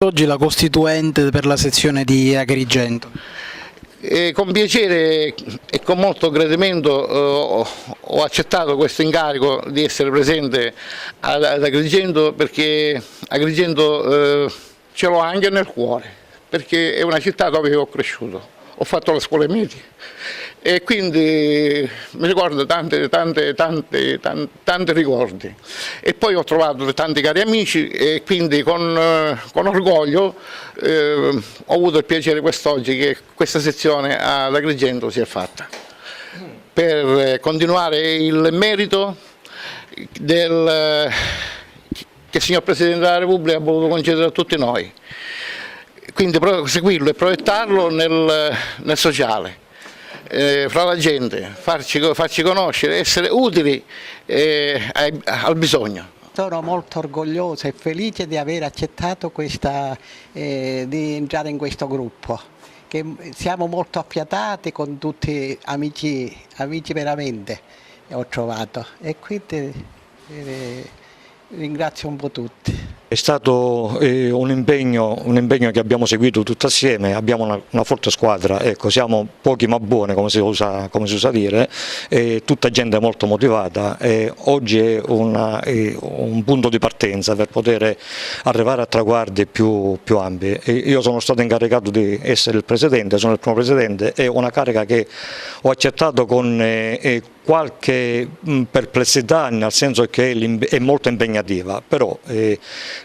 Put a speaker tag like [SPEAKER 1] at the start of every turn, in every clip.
[SPEAKER 1] Oggi la costituente per la sezione di Agrigento.
[SPEAKER 2] Con piacere e con molto gradimento ho accettato questo incarico di essere presente ad Agrigento, perché Agrigento ce l'ho anche nel cuore, perché è una città dove io ho cresciuto, ho fatto la scuola media e quindi mi ricordo tanti ricordi, e poi ho trovato tanti cari amici e quindi con orgoglio ho avuto il piacere quest'oggi che questa sezione ad Agrigento si è fatta per continuare il merito che il signor Presidente della Repubblica ha voluto concedere a tutti noi, quindi seguirlo e proiettarlo nel sociale, fra la gente, farci conoscere, essere utili al bisogno.
[SPEAKER 3] Sono molto orgogliosa e felice di aver accettato di entrare in questo gruppo, che siamo molto affiatati con tutti amici veramente, ho trovato, e quindi ringrazio un po' tutti.
[SPEAKER 4] È stato un impegno che abbiamo seguito tutti assieme, abbiamo una forte squadra, ecco, siamo pochi ma buoni, come si usa dire, tutta gente molto motivata, e oggi è un punto di partenza per poter arrivare a traguardi più ampi. Io sono stato incaricato di essere il presidente, sono il primo presidente, è una carica che ho accettato con qualche perplessità, nel senso che è molto impegnativa, però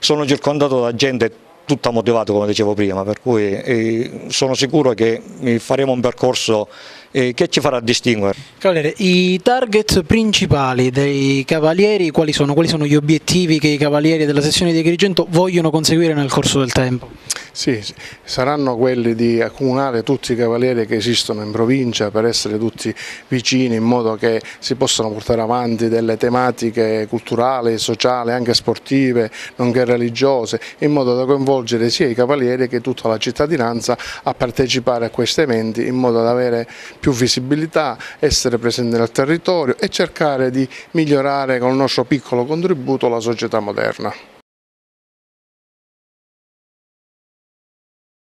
[SPEAKER 4] sono circondato da gente tutta motivata, come dicevo prima, per cui sono sicuro che faremo un percorso che ci farà distinguere.
[SPEAKER 1] Cavaliere, i target principali dei cavalieri quali sono? Quali sono gli obiettivi che i cavalieri della sezione di Agrigento vogliono conseguire nel corso del tempo?
[SPEAKER 5] Sì, saranno quelli di accomunare tutti i cavalieri che esistono in provincia per essere tutti vicini, in modo che si possano portare avanti delle tematiche culturali, sociali, anche sportive, nonché religiose, in modo da coinvolgere sia i cavalieri che tutta la cittadinanza a partecipare a questi eventi, in modo da avere più visibilità, essere presenti nel territorio e cercare di migliorare con il nostro piccolo contributo la società moderna.